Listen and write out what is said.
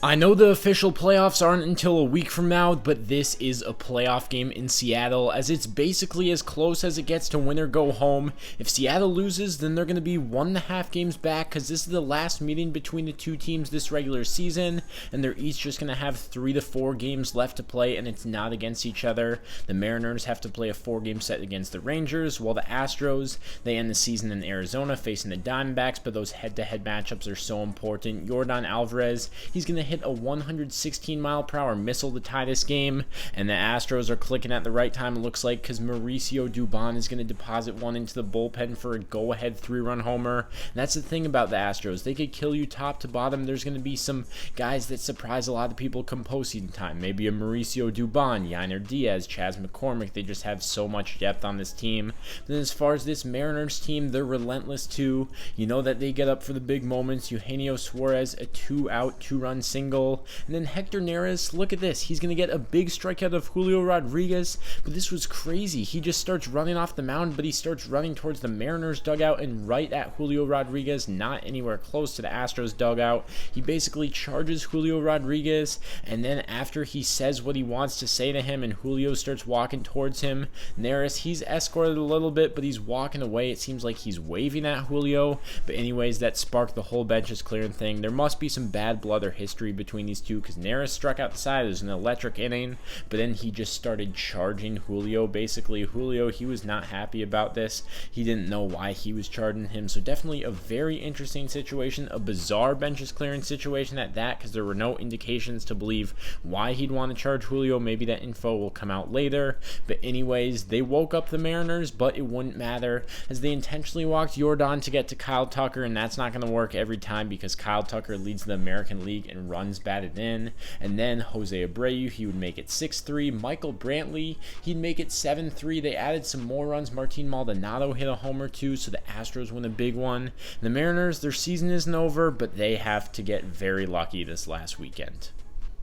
I know the official playoffs aren't until a week from now, but this is a playoff game in Seattle, as it's basically as close as it gets to win or go home. If Seattle loses, then they're going to be 1.5 games back, because this is the last meeting between the two teams this regular season, and they're each just going to have 3 to 4 games left to play, and it's not against each other. The Mariners have to play a 4-game set against the Rangers, while the Astros, they end the season in Arizona facing the Diamondbacks, but those head-to-head matchups are so important. Yordan Alvarez, he's going to hit a 116-mile-per-hour missile to tie this game, and the Astros are clicking at the right time, it looks like, because Mauricio Dubon is going to deposit one into the bullpen for a go-ahead 3-run homer. And that's the thing about the Astros. They could kill you top to bottom. There's going to be some guys that surprise a lot of people come postseason time. Maybe a Mauricio Dubon, Yainer Diaz, Chas McCormick. They just have so much depth on this team. Then as far as this Mariners team, they're relentless too. You know that they get up for the big moments. Eugenio Suarez, a 2-out, 2-run single. And then Hector Neris, look at this. He's going to get a big strikeout of Julio Rodriguez, but this was crazy. He just starts running off the mound, but he starts running towards the Mariners dugout and right at Julio Rodriguez, not anywhere close to the Astros dugout. He basically charges Julio Rodriguez, and then after he says what he wants to say to him and Julio starts walking towards him, Neris, he's escorted a little bit, but he's walking away. It seems like he's waving at Julio, but anyways, that sparked the whole bench's clearing thing. There must be some bad blood or history between these two, because Neris struck out the side. It was an electric inning, but then he just started charging Julio. Basically, Julio, he was not happy about this. He didn't know why he was charging him, so definitely a very interesting situation, a bizarre benches clearing situation at that, because there were no indications to believe why he'd want to charge Julio. Maybe that info will come out later, but anyways, they woke up the Mariners, but it wouldn't matter, as they intentionally walked Yordan to get to Kyle Tucker, and that's not going to work every time, because Kyle Tucker leads the American League in runs batted in. And then Jose Abreu, he would make it 6-3. Michael Brantley, he'd make it 7-3. They added some more runs. Martin Maldonado hit a homer too, so the Astros win a big one. The Mariners, their season isn't over, but they have to get very lucky this last weekend.